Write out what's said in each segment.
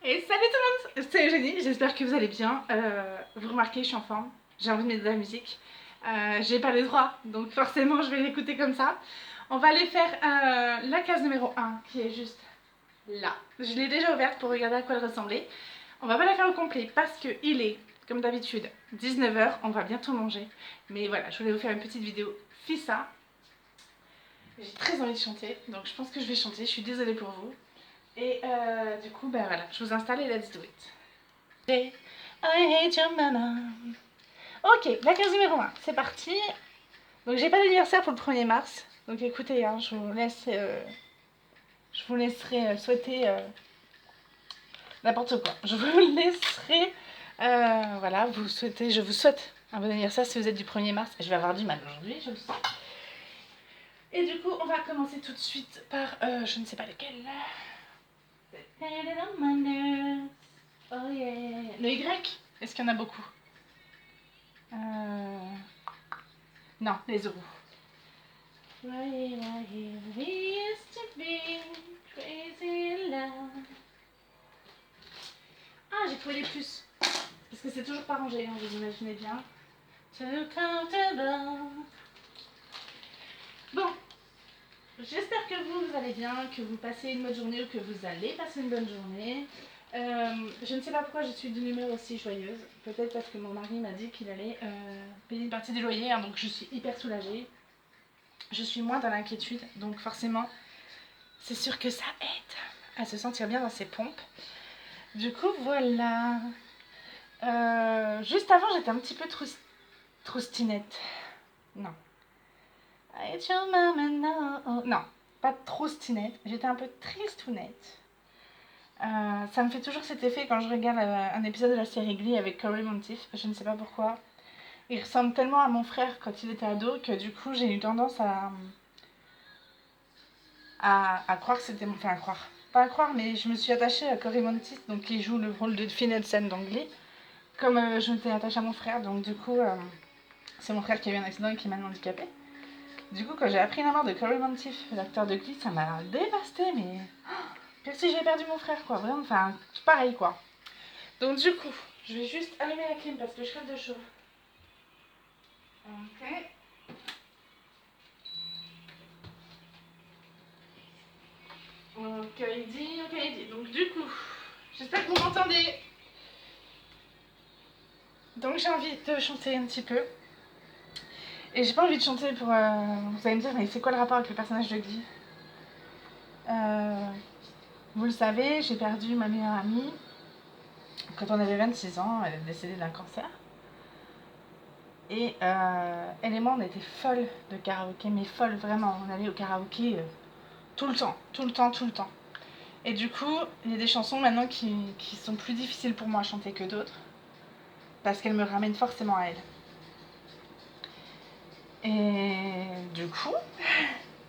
Et salut tout le monde, c'est Eugénie, j'espère que vous allez bien. Vous remarquez, je suis en forme, j'ai envie de mettre de la musique. J'ai pas les droits, donc forcément je vais l'écouter comme ça. On va aller faire la case numéro 1 qui est juste là. Je l'ai déjà ouverte pour regarder à quoi elle ressemblait. On va pas la faire au complet parce qu'il est, comme d'habitude, 19 h, on va bientôt manger. Mais voilà, je voulais vous faire une petite vidéo fissa. J'ai très envie de chanter, donc je pense que je vais chanter, je suis désolée pour vous. Et du coup, ben voilà, je vous installe et let's do it. I hate your mama. Ok, la case numéro 1, c'est parti. Donc j'ai pas d'anniversaire pour le 1er mars. Donc écoutez, hein, je vous laisserai souhaiter n'importe quoi. Je vous laisserai, voilà, je vous souhaite un bon anniversaire si vous êtes du 1er mars. Je vais avoir du mal aujourd'hui, je le sens. Et du coup, on va commencer tout de suite par, je ne sais pas lequel. Oh yeah. Le Y, est-ce qu'il y en a beaucoup? Non, les euros. Ah, j'ai trouvé les plus. Parce que c'est toujours pas rangé, hein, vous imaginez bien. Bon, j'espère que vous allez bien, que vous passez une bonne journée ou que vous allez passer une bonne journée. Je ne sais pas pourquoi je suis d'une humeur aussi joyeuse. Peut-être parce que mon mari m'a dit qu'il allait payer une partie des loyers, hein, donc je suis hyper soulagée. Je suis moins dans l'inquiétude, donc forcément, c'est sûr que ça aide à se sentir bien dans ses pompes. Du coup, voilà. Juste avant, j'étais un petit peu troustinette. Non. Non, pas troustinette. J'étais un peu tristounette. Ça me fait toujours cet effet quand je regarde un épisode de la série Glee avec Cory Monteith. Je ne sais pas pourquoi. Il ressemble tellement à mon frère quand il était ado que du coup j'ai eu tendance à croire que c'était mon... Enfin à croire. Pas à croire, mais je me suis attachée à Cory Monteith, donc qui joue le rôle de Finn Hudson dans Glee. Comme je m'étais attachée à mon frère, donc du coup c'est mon frère qui a eu un accident et qui m'a handicapée. Du coup quand j'ai appris la mort de Cory Monteith, l'acteur de Glee, ça m'a dévastée, mais... Comme si j'avais perdu mon frère, quoi. Vraiment, enfin, pareil, quoi. Donc du coup, je vais juste allumer la clim parce que je crève de chaud. Ok. Ok, dit. Donc du coup, j'espère que vous m'entendez. Donc j'ai envie de chanter un petit peu. Et j'ai pas envie de chanter pour... Vous allez me dire, mais c'est quoi le rapport avec le personnage de Glee? Vous le savez, j'ai perdu ma meilleure amie quand on avait 26 ans. Elle est décédée d'un cancer. Et elle et moi, on était folles de karaoké, mais folles vraiment. On allait au karaoké tout le temps. Et du coup, il y a des chansons maintenant qui sont plus difficiles pour moi à chanter que d'autres, parce qu'elles me ramènent forcément à elle. Et du coup,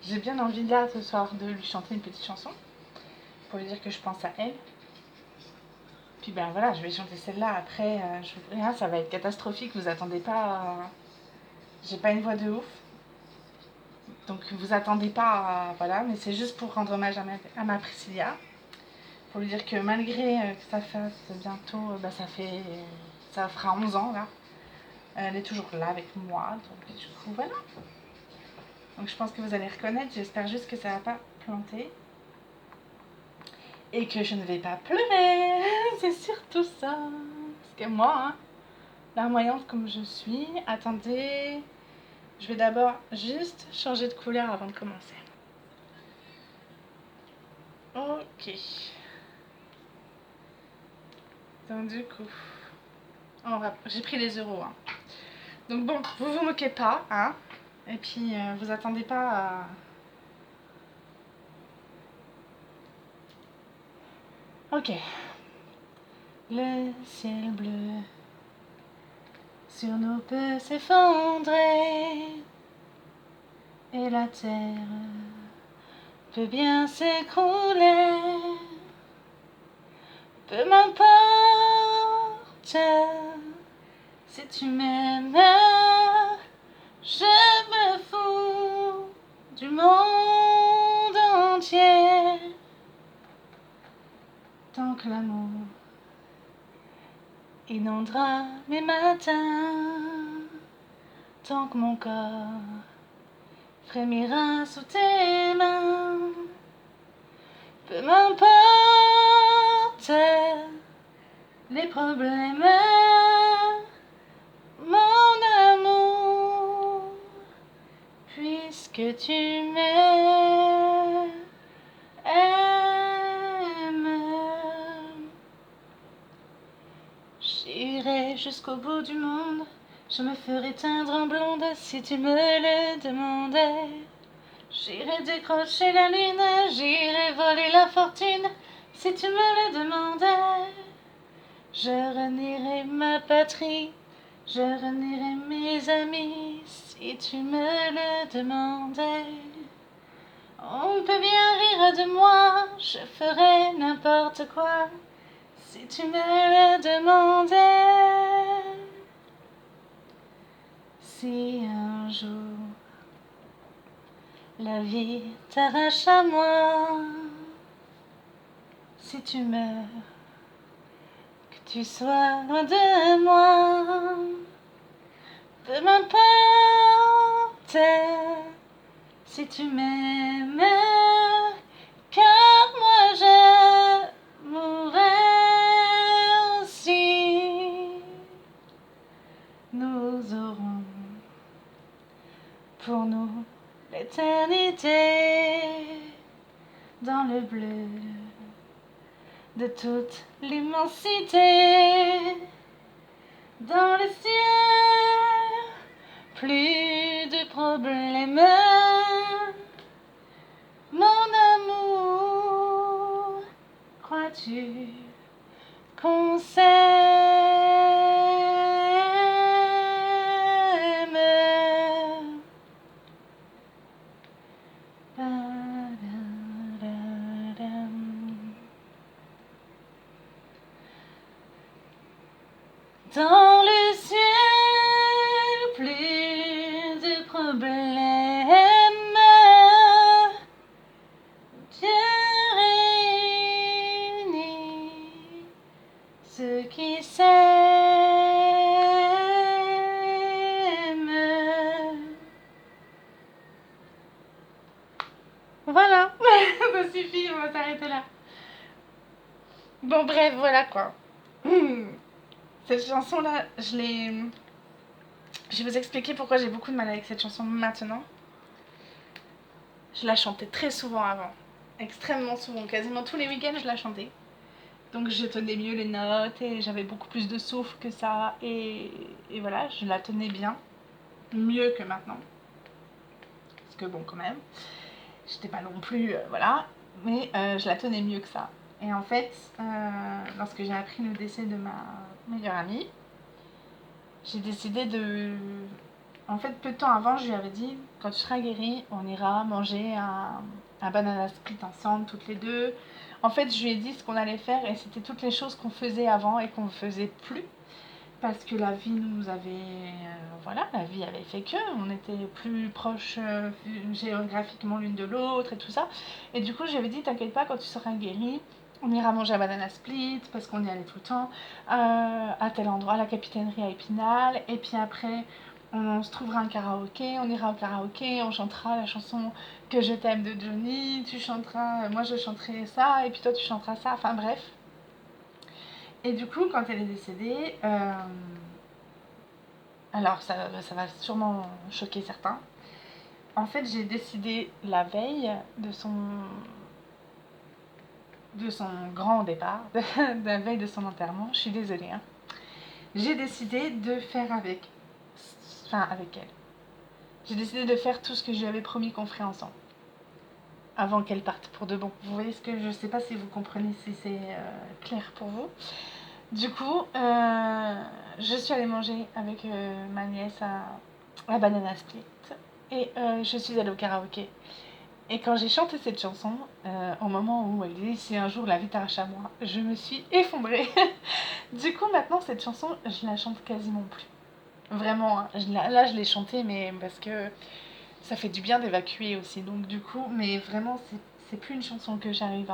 j'ai bien envie là ce soir de lui chanter une petite chanson, pour lui dire que je pense à elle. Puis ben voilà, je vais chanter celle-là, après, ça va être catastrophique, vous attendez pas... J'ai pas une voix de ouf. Donc vous attendez pas, voilà, mais c'est juste pour rendre hommage à ma Priscilla. Pour lui dire que malgré que ça fasse bientôt, ça fera 11 ans là, elle est toujours là avec moi, donc du coup voilà. Donc je pense que vous allez reconnaître, j'espère juste que ça va pas planter. Et que je ne vais pas pleurer, c'est surtout ça. Parce que moi, hein, larmoyante comme je suis, attendez, je vais d'abord juste changer de couleur avant de commencer. Ok. Donc du coup, j'ai pris les euros. Hein. Donc bon, vous vous moquez pas, hein. Et puis vous attendez pas à... Ok. Le ciel bleu sur nous peut s'effondrer et la terre peut bien s'écrouler. Peu m'importe si tu m'aimes, je me fous du monde entier. tant que l'amour inondera mes matins, tant que mon corps frémira sous tes mains. Peu m'importe les problèmes, mon amour, puisque tu m'aimes. J'irai jusqu'au bout du monde, je me ferai teindre en blonde si tu me le demandais. J'irai décrocher la lune, j'irai voler la fortune si tu me le demandais. Je renierai ma patrie, je renierai mes amis si tu me le demandais. On peut bien rire de moi, je ferai n'importe quoi si tu me le demandais. Si un jour la vie t'arrache à moi, si tu meurs, que tu sois loin de moi, peu m'importe si tu m'aimes, car moi je mourrai aussi. Nous aurons pour nous l'éternité dans le bleu de toute l'immensité, dans le ciel, plus de problèmes, mon amour, crois-tu qu'on s'aime? Dans le ciel, plus de problèmes, Dieu réunit ceux qui s'aiment. Voilà, ça suffit, on va s'arrêter là. Bon bref, voilà quoi. Cette chanson-là, je vais vous expliquer pourquoi j'ai beaucoup de mal avec cette chanson maintenant. Je la chantais très souvent avant, extrêmement souvent, quasiment tous les week-ends je la chantais. Donc je tenais mieux les notes et j'avais beaucoup plus de souffle que ça. Et voilà, je la tenais bien, mieux que maintenant. Parce que bon, quand même, j'étais pas non plus, voilà, mais je la tenais mieux que ça. Et en fait, lorsque j'ai appris le décès de ma meilleure amie, j'ai décidé de... En fait, peu de temps avant, je lui avais dit, quand tu seras guérie, on ira manger un banana split ensemble, toutes les deux. En fait, je lui ai dit ce qu'on allait faire et c'était toutes les choses qu'on faisait avant et qu'on ne faisait plus. Parce que la vie nous avait... voilà, la vie avait fait que, on était plus proches géographiquement l'une de l'autre et tout ça. Et du coup, j'avais dit, t'inquiète pas, quand tu seras guérie, on ira manger un banana split parce qu'on y allait tout le temps, à tel endroit, la capitainerie à Épinal. Et puis après, on se trouvera un karaoké, on ira au karaoké, on chantera la chanson Que je t'aime de Johnny, tu chanteras, moi je chanterai ça, et puis toi tu chanteras ça, enfin bref. Et du coup, quand elle est décédée, alors ça va sûrement choquer certains. En fait, j'ai décidé la veille de son grand départ, la veille de son enterrement, je suis désolée, hein, j'ai décidé de faire avec elle. J'ai décidé de faire tout ce que je lui avais promis qu'on ferait ensemble. Avant qu'elle parte pour de bon. Vous voyez ce que je sais pas si vous comprenez, si c'est clair pour vous. Du coup, je suis allée manger avec ma nièce à Banana Split et je suis allée au karaoké. Et quand j'ai chanté cette chanson, au moment où elle dit si un jour la vie t'arrache à moi, je me suis effondrée. Du coup, maintenant cette chanson, je la chante quasiment plus. Vraiment, hein. Là je l'ai chantée, mais parce que ça fait du bien d'évacuer aussi. Donc du coup, mais vraiment, c'est plus une chanson que j'arrive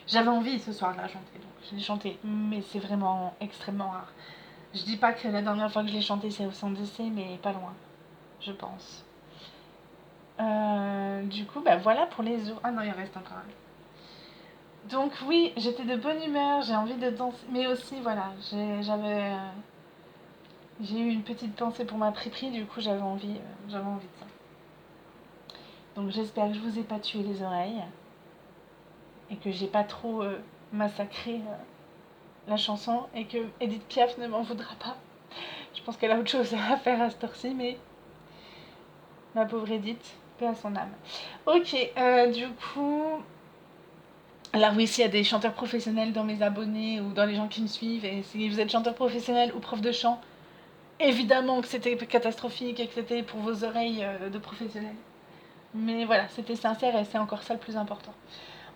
J'avais envie ce soir-là de chanter, donc je l'ai chanté, mais c'est vraiment extrêmement rare. Je dis pas que la dernière fois que je l'ai chanté c'est au CNDC, mais pas loin, je pense. Du coup, bah voilà pour les autres. Ah non, il en reste encore un. Donc oui, j'étais de bonne humeur, j'ai envie de danser, mais aussi voilà, j'ai eu une petite pensée pour ma friperie, du coup j'avais envie de ça. Donc j'espère que je vous ai pas tué les oreilles et que j'ai pas trop massacré la chanson et que Edith Piaf ne m'en voudra pas. Je pense qu'elle a autre chose à faire à cette heure-ci, mais ma pauvre Edith, paix à son âme. Ok, du coup, là oui, s'il y a des chanteurs professionnels dans mes abonnés ou dans les gens qui me suivent, et si vous êtes chanteur professionnel ou prof de chant, évidemment que c'était catastrophique et que c'était pour vos oreilles de professionnels. Mais voilà, c'était sincère et c'est encore ça le plus important.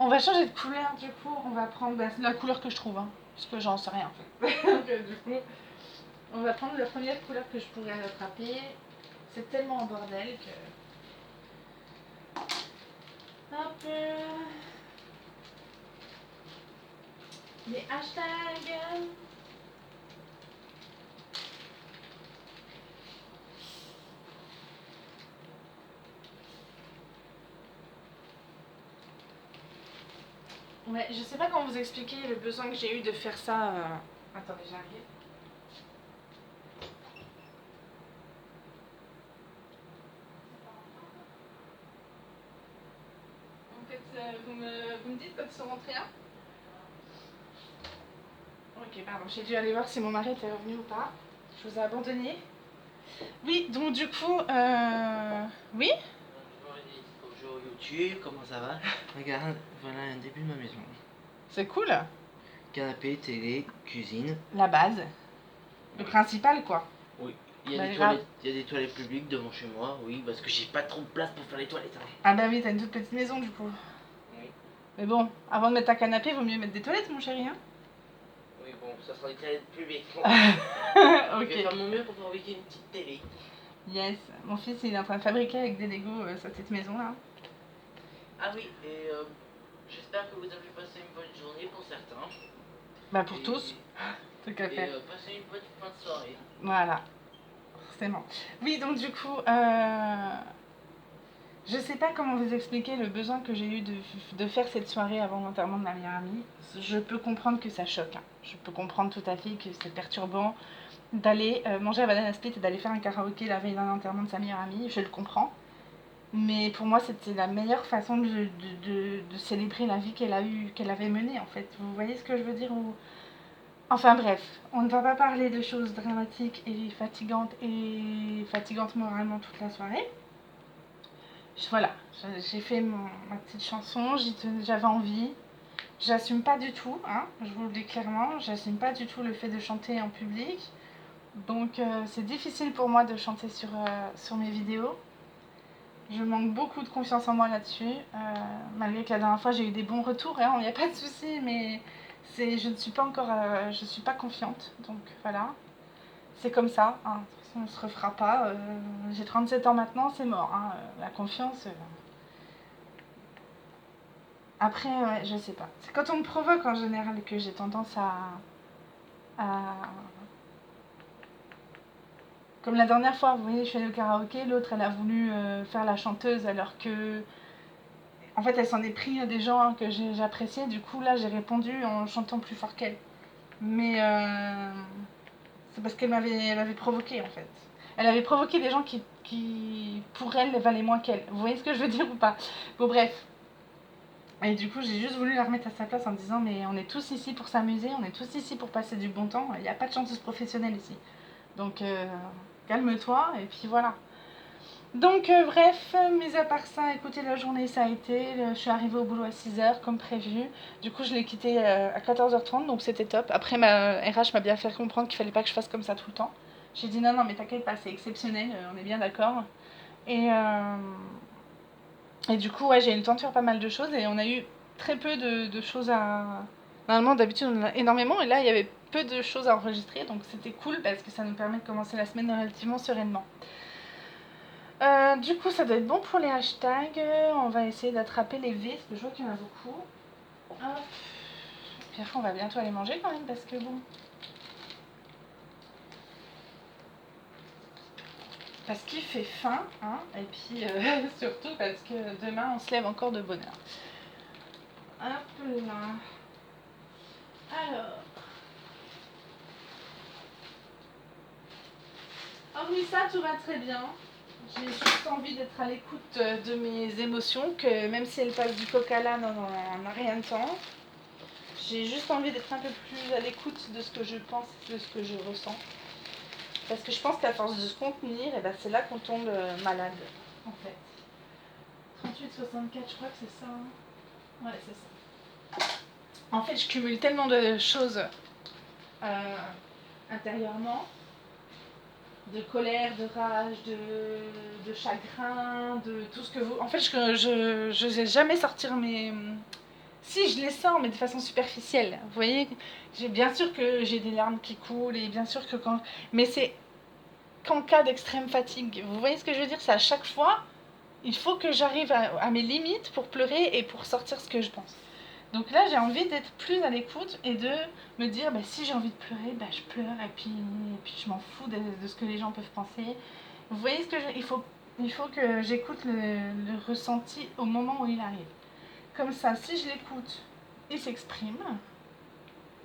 On va changer de couleur du coup, on va prendre la couleur que je trouve, hein, parce que j'en sais rien en fait. Donc du coup, on va prendre la première couleur que je pourrais attraper. C'est tellement en bordel que... Hop, les hashtags. Ouais, je sais pas comment vous expliquer le besoin que j'ai eu de faire ça. Attendez, j'arrive. En fait, vous me dites quand ils sont rentrés là. Ok, pardon, j'ai dû aller voir si mon mari était revenu ou pas. Je vous ai abandonné. Oui, donc du coup, oui. Bonjour YouTube, comment ça va? Regarde, voilà un début de ma maison. C'est cool. Canapé, télé, cuisine. La base. Le principal, quoi. Oui. Il y Bah, a des toilettes, il y a des toilettes publiques devant chez moi, oui, parce que j'ai pas trop de place pour faire les toilettes. Hein. Ah bah oui, t'as une toute petite maison du coup. Oui. Mais bon, avant de mettre un canapé, vaut mieux mettre des toilettes, mon chéri. Hein. Oui, bon, ça sera des toilettes publiques. Ok. Je vais faire mon mieux pour fabriquer une petite télé. Yes. Mon fils, il est en train de fabriquer avec des Lego sa petite maison là. Ah oui, et j'espère que vous avez passé une bonne journée pour certains. Bah pour tous. Tout qu'à Et faire. passez une bonne fin de soirée. Voilà. Forcément. Oui, donc du coup, je sais pas comment vous expliquer le besoin que j'ai eu de faire cette soirée avant l'enterrement de ma meilleure amie. Je peux comprendre que ça choque. Hein. Je peux comprendre tout à fait que c'est perturbant d'aller manger à Banana Split et d'aller faire un karaoké la veille d'un enterrement de sa meilleure amie. Je le comprends. Mais pour moi, c'était la meilleure façon de célébrer la vie qu'elle a eue, qu'elle avait menée en fait. Vous voyez ce que je veux dire ou... Enfin bref, on ne va pas parler de choses dramatiques et fatigantes moralement toute la soirée. Voilà, j'ai fait ma petite chanson, j'avais envie. J'assume pas du tout, hein, je vous le dis clairement, j'assume pas du tout le fait de chanter en public. Donc c'est difficile pour moi de chanter sur mes vidéos. Je manque beaucoup de confiance en moi là-dessus, malgré que la dernière fois j'ai eu des bons retours, hein, il n'y a pas de souci, mais je ne suis pas encore, je suis pas confiante, donc voilà, c'est comme ça, hein. De toute façon on se refera pas, j'ai 37 ans maintenant, c'est mort, hein, la confiance. Après, ouais, je sais pas, c'est quand on me provoque en général que j'ai tendance à... Comme la dernière fois, vous voyez, je suis allée au karaoké, l'autre elle a voulu faire la chanteuse alors que... En fait, elle s'en est pris à des gens hein, que j'appréciais. Du coup, là, j'ai répondu en chantant plus fort qu'elle. Mais c'est parce elle m'avait provoqué, en fait. Elle avait provoqué des gens qui pour elle, valaient moins qu'elle. Vous voyez ce que je veux dire ou pas? Bon, bref. Et du coup, j'ai juste voulu la remettre à sa place en me disant mais on est tous ici pour s'amuser, on est tous ici pour passer du bon temps. Il n'y a pas de chanteuse professionnelle ici. Donc, calme-toi, et puis voilà. Donc bref, mis à part ça, écoutez, la journée ça a été, je suis arrivée au boulot à 6h comme prévu, du coup je l'ai quitté à 14h30 donc c'était top. Après ma RH m'a bien fait comprendre qu'il fallait pas que je fasse comme ça tout le temps. J'ai dit non mais t'inquiète pas, c'est exceptionnel, on est bien d'accord. Et du coup ouais, j'ai eu le temps de faire pas mal de choses et on a eu très peu de choses à... Normalement d'habitude on en a énormément et là il y avait peu de choses à enregistrer donc c'était cool parce que ça nous permet de commencer la semaine relativement sereinement. Du coup, ça doit être bon pour les hashtags. On va essayer d'attraper les V, parce que je vois qu'il y en a beaucoup. Hop. Puis après, on va bientôt aller manger quand même parce que bon. Parce qu'il fait faim, hein, et puis surtout parce que demain on se lève encore de bonne heure. Hop là. Alors. Hormis ça, tout va très bien. J'ai juste envie d'être à l'écoute de mes émotions, que même si elles passent du coq à l'âne en rien de temps, j'ai juste envie d'être un peu plus à l'écoute de ce que je pense, de ce que je ressens. Parce que je pense qu'à force de se contenir, et ben c'est là qu'on tombe malade, en fait. 38,64, je crois que c'est ça. Hein. Ouais, c'est ça. En fait, je cumule tellement de choses intérieurement, de colère, de rage, de chagrin, de tout ce que vous... En fait, je n'ai jamais sortir mes... Si, je les sors, mais de façon superficielle. Vous voyez, bien sûr que j'ai des larmes qui coulent, et bien sûr que quand... Mais c'est qu'en cas d'extrême fatigue. Vous voyez ce que je veux dire? C'est à chaque fois, il faut que j'arrive à mes limites pour pleurer et pour sortir ce que je pense. Donc là, j'ai envie d'être plus à l'écoute et de me dire, bah, si j'ai envie de pleurer, bah, je pleure et puis je m'en fous de ce que les gens peuvent penser. Vous voyez ce que il faut que j'écoute le ressenti au moment où il arrive. Comme ça, si je l'écoute, il s'exprime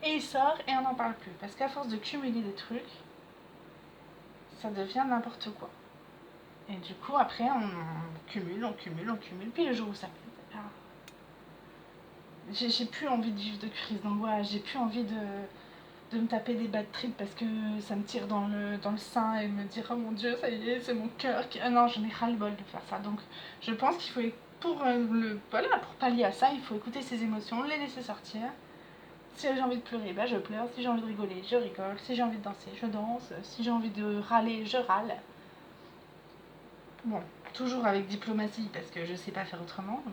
et il sort et on n'en parle plus. Parce qu'à force de cumuler des trucs, ça devient n'importe quoi. Et du coup, après, on cumule, puis le jour où ça pète, j'ai plus envie de vivre de crise d'angoisse, j'ai plus envie de me taper des bad trips parce que ça me tire dans le sein et me dire oh mon dieu, ça y est, c'est mon cœur qui... Ah non, j'en ai ras-le-bol de faire ça. Donc je pense qu'il faut, pour pallier à ça, il faut écouter ses émotions, les laisser sortir. Si j'ai envie de pleurer, bah je pleure. Si j'ai envie de rigoler, je rigole. Si j'ai envie de danser, je danse. Si j'ai envie de râler, je râle. Bon, toujours avec diplomatie parce que je sais pas faire autrement, mais...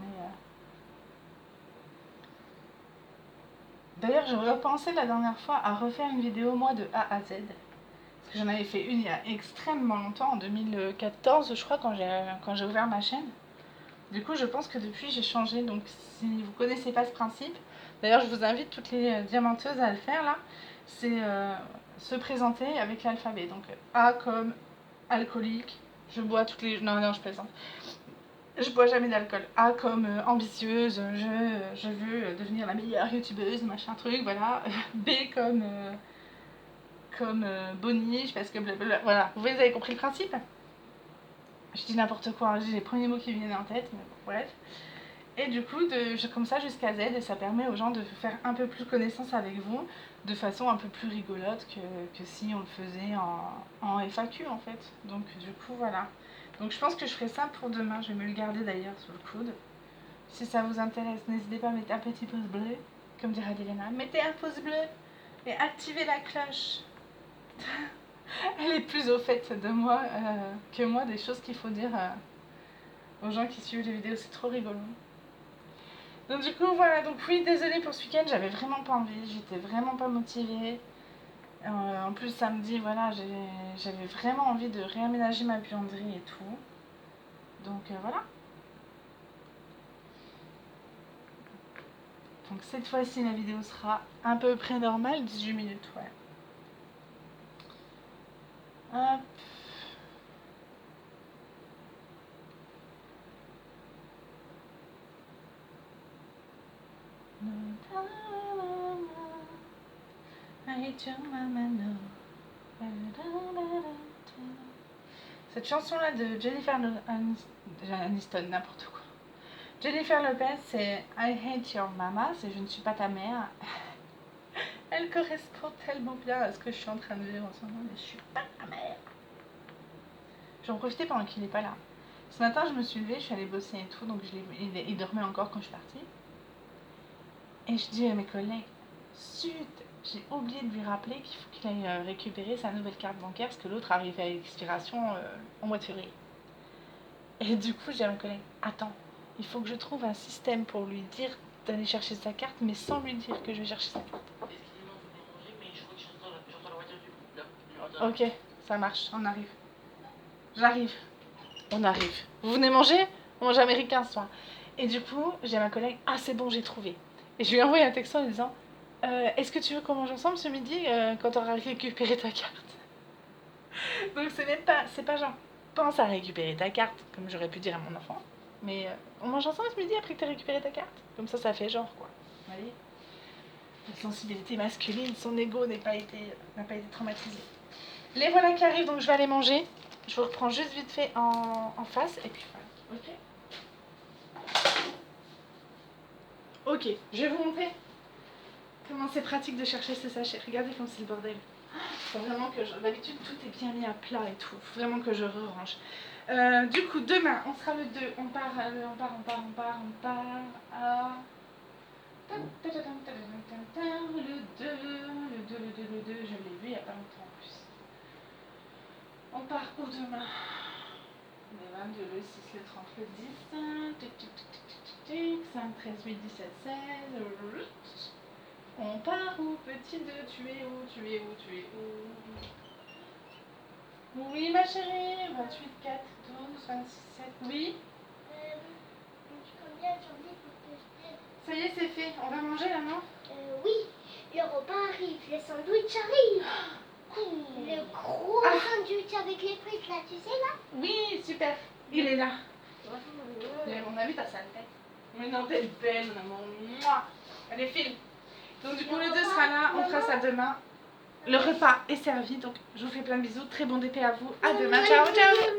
D'ailleurs, je repensais la dernière fois à refaire une vidéo, moi, de A à Z. Parce que j'en avais fait une il y a extrêmement longtemps, en 2014, je crois, quand j'ai ouvert ma chaîne. Du coup, je pense que depuis, j'ai changé. Donc, si vous connaissez pas ce principe, d'ailleurs, je vous invite toutes les diamanteuses à le faire, là. C'est se présenter avec l'alphabet. Donc, A comme alcoolique. Je bois toutes les... Non, je plaisante. Je bois jamais d'alcool. A comme ambitieuse, je veux devenir la meilleure youtubeuse, machin truc, voilà. B comme boniche, parce que blablabla. Voilà, vous avez compris le principe? Je dis n'importe quoi, j'ai les premiers mots qui viennent en tête, mais bon, bref. Et du coup, comme ça jusqu'à Z, et ça permet aux gens de faire un peu plus connaissance avec vous, de façon un peu plus rigolote que si on le faisait en FAQ en fait. Donc du coup, voilà. Donc je pense que je ferai ça pour demain, je vais me le garder d'ailleurs sous le coude. Si ça vous intéresse, n'hésitez pas à mettre un petit pouce bleu, comme dirait Delena. Mettez un pouce bleu et activez la cloche. Elle est plus au fait de moi que moi des choses qu'il faut dire aux gens qui suivent les vidéos, c'est trop rigolo. Donc du coup voilà, donc oui, désolée pour ce week-end, j'avais vraiment pas envie, j'étais vraiment pas motivée. En plus samedi, voilà, j'avais vraiment envie de réaménager ma buanderie et tout. Donc voilà. Donc cette fois-ci la vidéo sera à peu près normale, 18 minutes, ouais. Hop. Cette chanson-là de Jennifer Aniston, n'importe quoi. Jennifer Lopez, c'est I Hate Your Mama, c'est Je ne suis pas ta mère. Elle correspond tellement bien à ce que je suis en train de vivre en ce moment, mais je suis pas ta mère. J'en profitais pendant qu'il n'est pas là. Ce matin, je me suis levée, je suis allée bosser et tout, donc il dormait encore quand je suis partie. Et je dis à mes collègues, zut, j'ai oublié de lui rappeler qu'il faut qu'il aille récupérer sa nouvelle carte bancaire parce que l'autre arrivait à l'expiration en mois de février. Et du coup, j'ai un collègue, attends, il faut que je trouve un système pour lui dire d'aller chercher sa carte, mais sans lui dire que je vais chercher sa carte. Excusez-moi de vous déranger, mais je crois que j'entends la voiture du coup. Ok, ça marche, on arrive. J'arrive. On arrive. Vous venez manger? On mange américain ce soir. Et du coup, j'ai ma collègue, ah c'est bon, j'ai trouvé. Et je lui ai envoyé un texto en lui disant, Est-ce que tu veux qu'on mange ensemble ce midi quand tu auras récupéré ta carte? Donc c'est pas genre pense à récupérer ta carte, comme j'aurais pu dire à mon enfant. Mais on mange ensemble ce midi après que tu as récupéré ta carte. Comme ça fait genre quoi. Vous voyez? La sensibilité masculine, son ego n'a pas été traumatisé. Les voilà qui arrivent, donc je vais aller manger. Je vous reprends juste vite fait en face et puis voilà. Ok, je vais vous montrer comment c'est pratique de chercher ce sachet. Regardez comme c'est le bordel. Faut vraiment que d'habitude tout est bien mis à plat et tout. Faut vraiment que je re-range. Du coup, demain, on sera le 2. On part à... Le 2, je l'ai vu il n'y a pas longtemps en plus. On part où demain? Le 22, le 6, le 30, le 10, 5, 13, 8, 17, 16. On part où, petit 2? Tu es où? Tu es où? Tu es où? Oui, ma chérie. 28, 4, 12, 27. Oui. Combien j'en ai pour que je t'aide? Ça y est, c'est fait. On va manger là, non? Oui, le repas arrive, le sandwich arrive. Le gros sandwich avec les frites là, tu sais là? Oui, super. Il est là. On a vu ta sale tête. Mais non, t'es belle, maman. Mouah. Allez, file. Donc du coup, le 2 sera là. On fera ça demain. Le repas est servi. Donc je vous fais plein de bisous. Très bon DP à vous. À demain. Ciao, ciao.